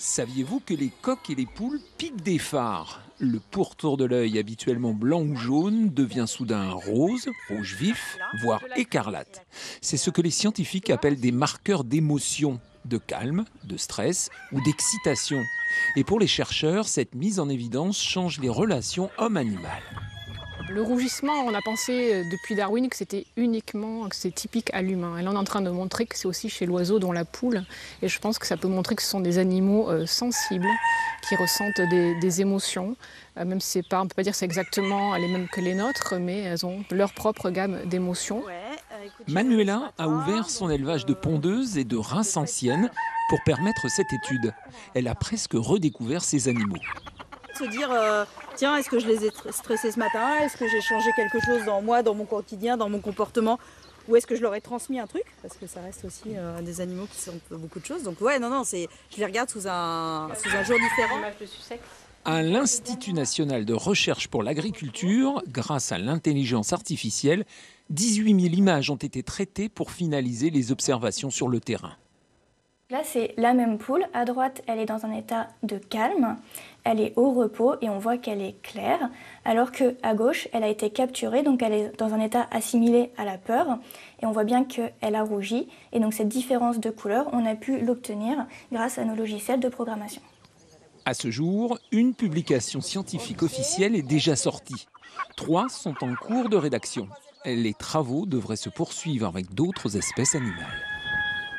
Saviez-vous que les coqs et les poules piquent des phares? Le pourtour de l'œil, habituellement blanc ou jaune, devient soudain rose, rouge vif, voire écarlate. C'est ce que les scientifiques appellent des marqueurs d'émotion, de calme, de stress ou d'excitation. Et pour les chercheurs, cette mise en évidence change les relations homme-animal. Le rougissement, on a pensé depuis Darwin que c'était typique à l'humain. Et là, on est en train de montrer que c'est aussi chez l'oiseau, dont la poule. Et je pense que ça peut montrer que ce sont des animaux sensibles, qui ressentent des émotions. Même si on ne peut pas dire que c'est exactement les mêmes que les nôtres, mais elles ont leur propre gamme d'émotions. Manuela a ouvert son élevage de pondeuses et de rinces anciennes pour permettre cette étude. Elle a presque redécouvert ces animaux. Se dire, tiens, est-ce que je les ai stressés ce matin? Est-ce que j'ai changé quelque chose dans moi, dans mon quotidien, dans mon comportement? Ou est-ce que je leur ai transmis un truc? Parce que ça reste aussi des animaux qui sont beaucoup de choses. Donc ouais, je les regarde sous un jour différent. À l'Institut national de recherche pour l'agriculture, grâce à l'intelligence artificielle, 18 000 images ont été traitées pour finaliser les observations sur le terrain. Là, c'est la même poule. À droite, elle est dans un état de calme. Elle est au repos et on voit qu'elle est claire. Alors qu'à gauche, elle a été capturée, donc elle est dans un état assimilé à la peur. Et on voit bien qu'elle a rougi. Et donc cette différence de couleur, on a pu l'obtenir grâce à nos logiciels de programmation. À ce jour, une publication scientifique officielle est déjà sortie. 3 sont en cours de rédaction. Les travaux devraient se poursuivre avec d'autres espèces animales.